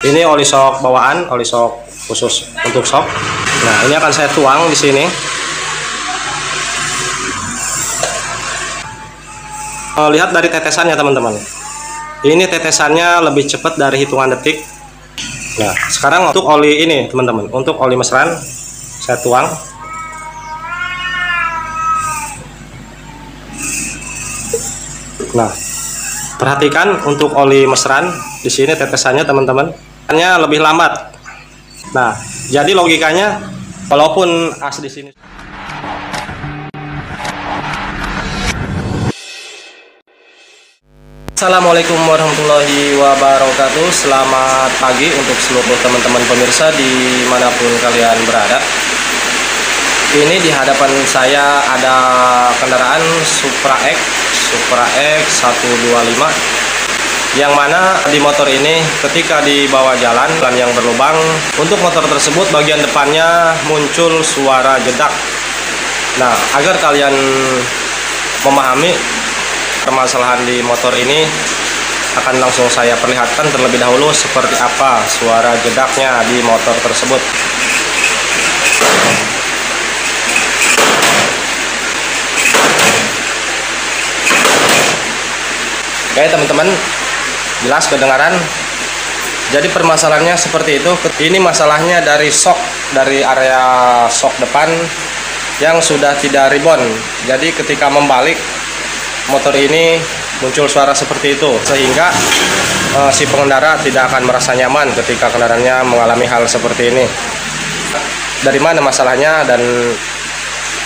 Ini oli shock bawaan, oli shock khusus untuk shock. Nah, ini akan saya tuang di sini. Lihat dari tetesannya teman-teman. Ini tetesannya lebih cepat dari hitungan detik. Nah, sekarang untuk oli ini teman-teman, untuk oli mesran saya tuang. Nah, perhatikan untuk oli mesran di sini tetesannya teman-teman, hanya lebih lambat. Nah, jadi logikanya walaupun as di sini. Assalamualaikum warahmatullahi wabarakatuh. Selamat pagi untuk seluruh teman-teman pemirsa dimanapun kalian berada. Ini di hadapan saya ada kendaraan Supra X 125, yang mana di motor ini ketika dibawa jalan yang berlubang, untuk motor tersebut bagian depannya muncul suara jedak. Nah, agar kalian memahami permasalahan di motor ini, akan langsung saya perlihatkan terlebih dahulu seperti apa suara jedaknya di motor tersebut. Oke teman-teman, jelas kedengaran. Jadi permasalahannya seperti itu. Ini masalahnya dari shock, dari area shock depan yang sudah tidak rebound. Jadi ketika membalik motor ini muncul suara seperti itu, sehingga si pengendara tidak akan merasa nyaman ketika kendaraannya mengalami hal seperti ini. Dari mana masalahnya dan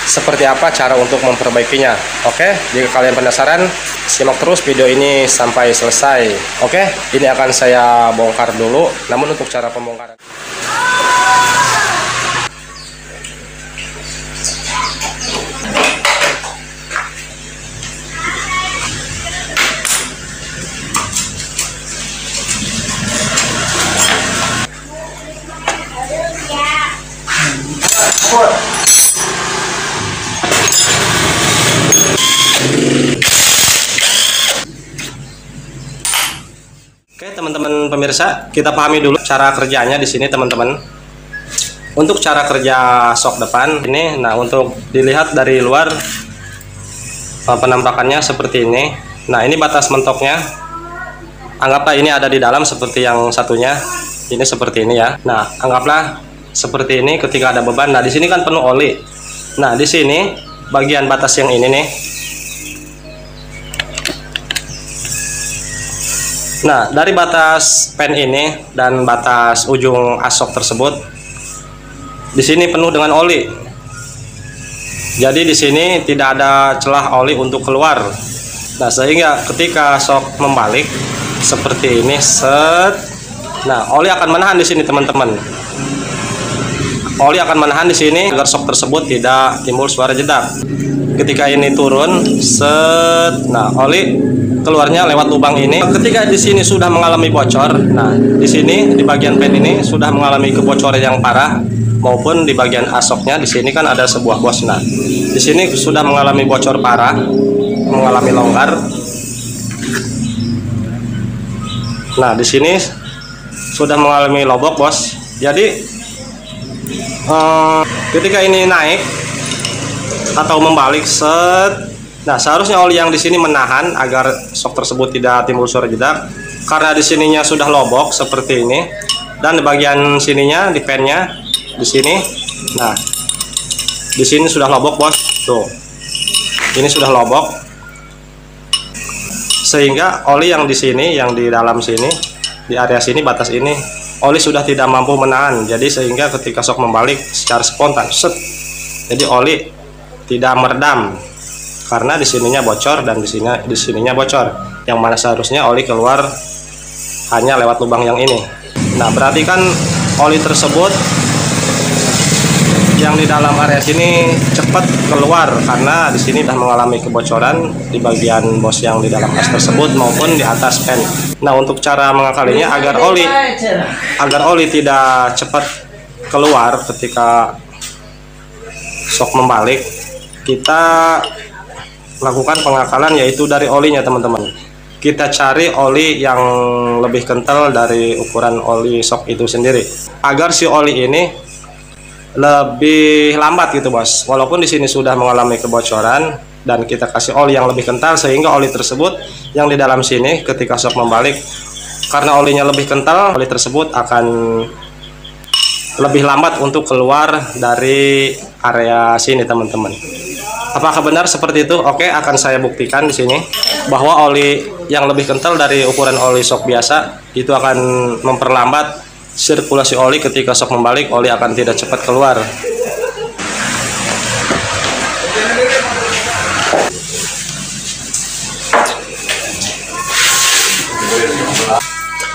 seperti apa cara untuk memperbaikinya? Oke, jika kalian penasaran, simak terus video ini sampai selesai. Oke, ini akan saya bongkar dulu. Namun untuk cara pembongkaran, oke teman-teman pemirsa, kita pahami dulu cara kerjanya di sini teman-teman. Untuk cara kerja shock depan ini, nah untuk dilihat dari luar penampakannya seperti ini. Nah, ini batas mentoknya. Anggaplah ini ada di dalam seperti yang satunya. Ini seperti ini ya. Nah, anggaplah seperti ini ketika ada beban. Nah, di sini kan penuh oli. Nah, di sini bagian batas yang ini nih. Nah, dari batas pen ini dan batas ujung asok tersebut, di sini penuh dengan oli. Jadi di sini tidak ada celah oli untuk keluar. Nah, sehingga ketika shock membalik seperti ini, set. Nah, oli akan menahan di sini teman-teman. Oli akan menahan di sini agar shock tersebut tidak timbul suara jedak. Ketika ini turun, set. Nah, oli keluarnya lewat lubang ini. Ketika di sini sudah mengalami bocor, nah di sini di bagian pen ini sudah mengalami kebocoran yang parah, maupun di bagian asoknya di sini kan ada sebuah bos. Nah, di sini sudah mengalami bocor parah, mengalami longgar. Nah, di sini sudah mengalami lobok, bos. Jadi ketika ini naik atau membalik, set. Nah, seharusnya oli yang di sini menahan agar shock tersebut tidak timbul suara jedak. Karena di sininya sudah lobok seperti ini, dan di bagian sininya di pennya di sini. Nah, di sini sudah lobok, bos. Tuh, ini sudah lobok, sehingga oli yang di sini, yang di dalam sini, di area sini, batas ini, oli sudah tidak mampu menahan. Jadi sehingga ketika shock membalik secara spontan, set. Jadi oli tidak meredam. Karena di sininya bocor dan di sininya bocor, yang mana seharusnya oli keluar hanya lewat lubang yang ini. Nah, berarti kan oli tersebut yang di dalam area sini cepat keluar karena di sini sudah mengalami kebocoran di bagian bos yang di dalam as tersebut maupun di atas pen. Nah, untuk cara mengakalinya agar oli tidak cepat keluar ketika shock membalik, kita lakukan pengakalan yaitu dari olinya teman-teman. kita cari oli yang lebih kental dari ukuran oli shock itu sendiri, agar si oli ini lebih lambat gitu bos. Walaupun di sini sudah mengalami kebocoran dan kita kasih oli yang lebih kental, sehingga oli tersebut yang di dalam sini ketika shock membalik, karena olinya lebih kental, oli tersebut akan lebih lambat untuk keluar dari area sini teman-teman. Apakah benar seperti itu? Oke, akan saya buktikan di sini bahwa oli yang lebih kental dari ukuran oli shock biasa itu akan memperlambat sirkulasi oli. Ketika shock membalik, oli akan tidak cepat keluar.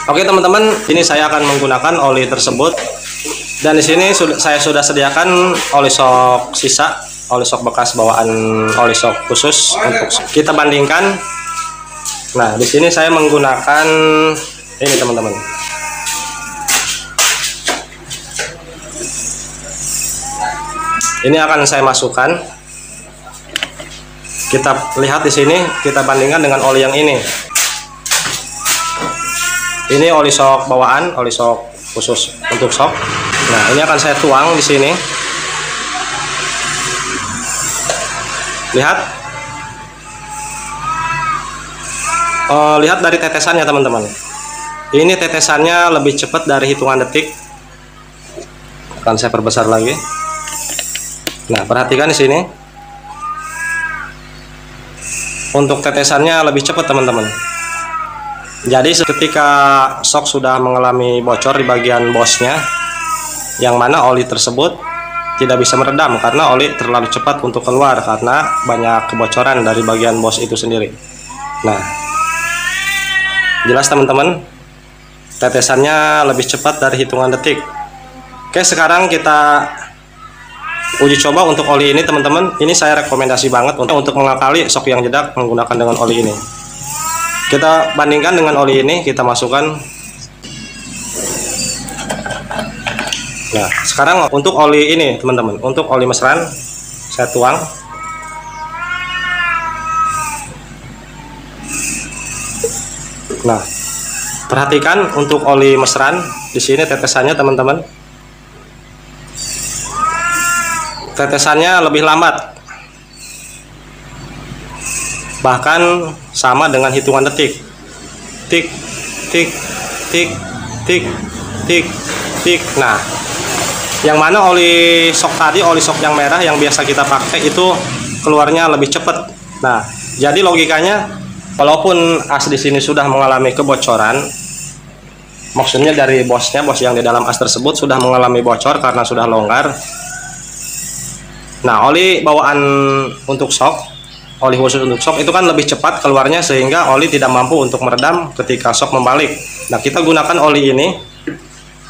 Oke teman-teman, ini saya akan menggunakan oli tersebut, dan di sini saya sudah sediakan oli shock sisa, oli shock bekas bawaan oli shock khusus untuk kita bandingkan. Nah, di sini saya menggunakan ini teman-teman. Ini akan saya masukkan. Kita lihat di sini, kita bandingkan dengan oli yang ini. Ini oli shock bawaan, oli shock khusus untuk shock. Nah, ini akan saya tuang di sini. Lihat, lihat dari tetesannya teman-teman. Ini tetesannya lebih cepat dari hitungan detik. Akan saya perbesar lagi. Nah, perhatikan di sini. Untuk tetesannya lebih cepat teman-teman. Jadi ketika shock sudah mengalami bocor di bagian bosnya, yang mana oli tersebut tidak bisa meredam karena oli terlalu cepat untuk keluar karena banyak kebocoran dari bagian bos itu sendiri. Nah, jelas teman-teman, tetesannya lebih cepat dari hitungan detik. Oke, sekarang kita uji coba untuk oli ini teman-teman. Ini saya rekomendasi banget untuk mengakali shock yang jedak menggunakan dengan oli ini. Kita bandingkan dengan oli ini, kita masukkan. Nah, sekarang untuk oli ini teman-teman, untuk oli mesran saya tuang. Nah, perhatikan untuk oli mesran di sini tetesannya teman-teman. Tetesannya lebih lambat. Bahkan sama dengan hitungan detik. Tik, tik, tik, tik, tik, tik. Nah, yang mana oli shock tadi, oli shock yang merah yang biasa kita pakai itu keluarnya lebih cepat. Nah, jadi logikanya, walaupun as di sini sudah mengalami kebocoran, maksudnya dari bosnya, bos yang di dalam as tersebut sudah mengalami bocor karena sudah longgar. Nah, oli bawaan untuk shock, oli khusus untuk shock itu kan lebih cepat keluarnya, sehingga oli tidak mampu untuk meredam ketika shock membalik. Nah, kita gunakan oli ini,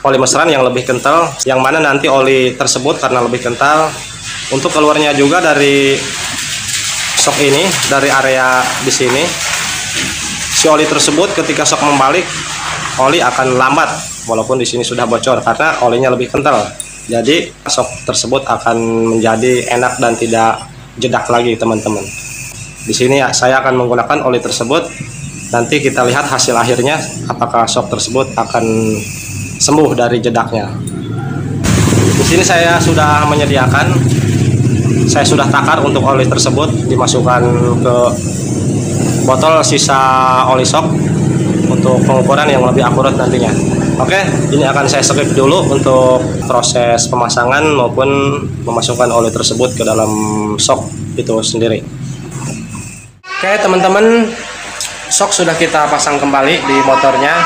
oli mesran yang lebih kental, yang mana nanti oli tersebut karena lebih kental, untuk keluarnya juga dari shock ini, dari area di sini, si oli tersebut ketika shock membalik, oli akan lambat walaupun di sini sudah bocor karena olinya lebih kental. Jadi shock tersebut akan menjadi enak dan tidak jedak lagi teman-teman. Di sini ya, saya akan menggunakan oli tersebut. Nanti kita lihat hasil akhirnya, apakah shock tersebut akan sembuh dari jedaknya. Di sini saya sudah menyediakan, saya sudah takar untuk oli tersebut, dimasukkan ke botol sisa oli shock untuk pengukuran yang lebih akurat nantinya. Oke, ini akan saya skip dulu untuk proses pemasangan maupun memasukkan oli tersebut ke dalam shock itu sendiri. Oke teman-teman, shock sudah kita pasang kembali di motornya,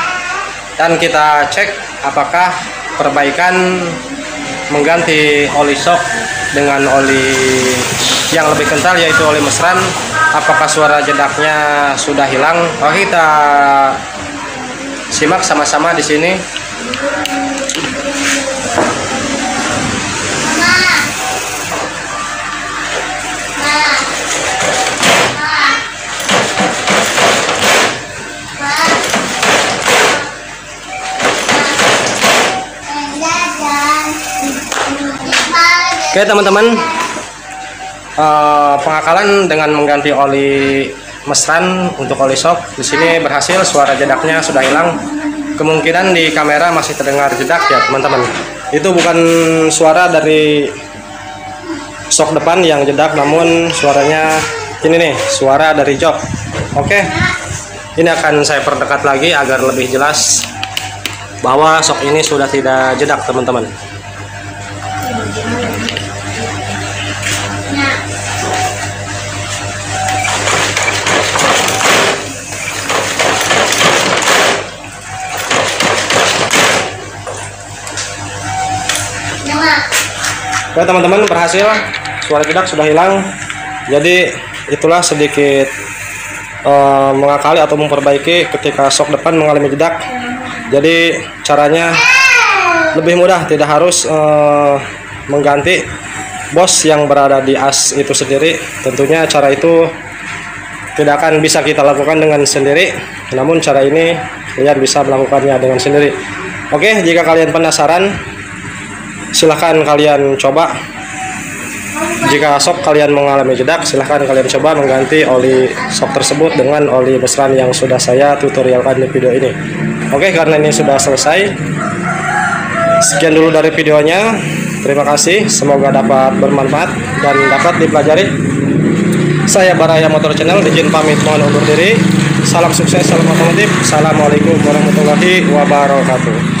dan kita cek apakah perbaikan mengganti oli shock dengan oli yang lebih kental yaitu oli mesran, apakah suara jedaknya sudah hilang. Oke, kita simak sama-sama di sini. Oke teman-teman, pengakalan dengan mengganti oli mesran untuk oli shock. Di sini berhasil, suara jedaknya sudah hilang. Kemungkinan di kamera masih terdengar jedak ya teman-teman. Itu bukan suara dari shock depan yang jedak, namun suaranya ini nih, suara dari jok. Oke, ini akan saya perdekat lagi agar lebih jelas bahwa shock ini sudah tidak jedak teman-teman. Oke teman-teman, berhasil, suara jedak sudah hilang. Jadi itulah sedikit mengakali atau memperbaiki ketika shock depan mengalami jedak. Jadi caranya lebih mudah, tidak harus mengganti bos yang berada di as itu sendiri. Tentunya cara itu tidak akan bisa kita lakukan dengan sendiri, namun cara ini kalian bisa melakukannya dengan sendiri. Oke, jika kalian penasaran, silahkan kalian coba. Jika shock kalian mengalami jedak, silahkan kalian coba mengganti oli shock tersebut dengan oli mesran yang sudah saya tutorialkan di video ini. Oke, karena ini sudah selesai, sekian dulu dari videonya. Terima kasih, semoga dapat bermanfaat dan dapat dipelajari. Saya Baraya Motor Channel, izin pamit, mohon undur diri. Salam sukses, salam otomotif. Assalamualaikum warahmatullahi wabarakatuh.